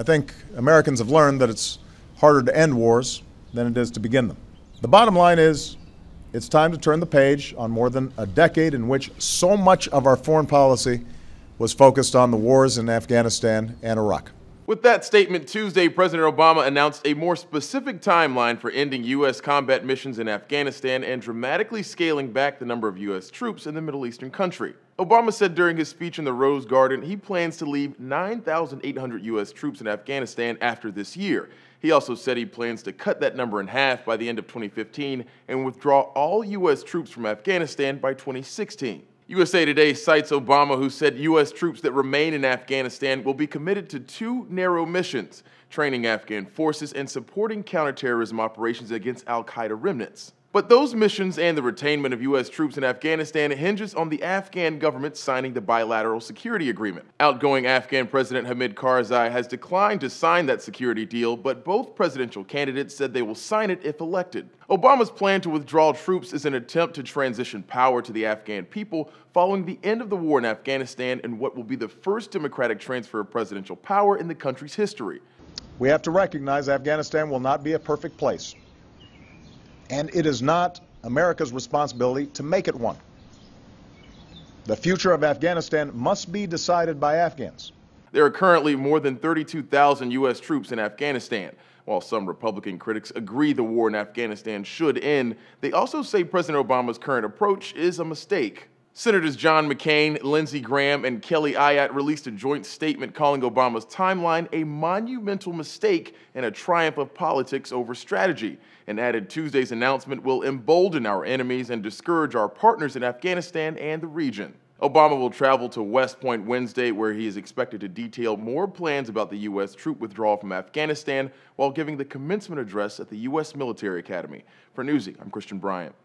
I think Americans have learned that it's harder to end wars than it is to begin them. The bottom line is, it's time to turn the page on more than a decade in which so much of our foreign policy was focused on the wars in Afghanistan and Iraq. With that statement Tuesday, President Obama announced a more specific timeline for ending U.S. combat missions in Afghanistan and dramatically scaling back the number of U.S. troops in the Middle Eastern country. Obama said during his speech in the Rose Garden he plans to leave 9,800 U.S. troops in Afghanistan after this year. He also said he plans to cut that number in half by the end of 2015 and withdraw all U.S. troops from Afghanistan by 2016. USA Today cites Obama, who said U.S. troops that remain in Afghanistan will be committed to two narrow missions: training Afghan forces and supporting counterterrorism operations against al-Qaeda remnants. But those missions and the retainment of U.S. troops in Afghanistan hinges on the Afghan government signing the bilateral security agreement. Outgoing Afghan President Hamid Karzai has declined to sign that security deal, but both presidential candidates said they will sign it if elected. Obama's plan to withdraw troops is an attempt to transition power to the Afghan people following the end of the war in Afghanistan and what will be the first democratic transfer of presidential power in the country's history. We have to recognize Afghanistan will not be a perfect place. And it is not America's responsibility to make it one. The future of Afghanistan must be decided by Afghans. There are currently more than 32,000 U.S. troops in Afghanistan. While some Republican critics agree the war in Afghanistan should end, they also say President Obama's current approach is a mistake. Senators John McCain, Lindsey Graham, and Kelly Ayotte released a joint statement calling Obama's timeline a monumental mistake and a triumph of politics over strategy, and added Tuesday's announcement will embolden our enemies and discourage our partners in Afghanistan and the region. Obama will travel to West Point Wednesday, where he is expected to detail more plans about the U.S. troop withdrawal from Afghanistan while giving the commencement address at the U.S. Military Academy. For Newsy, I'm Christian Bryant.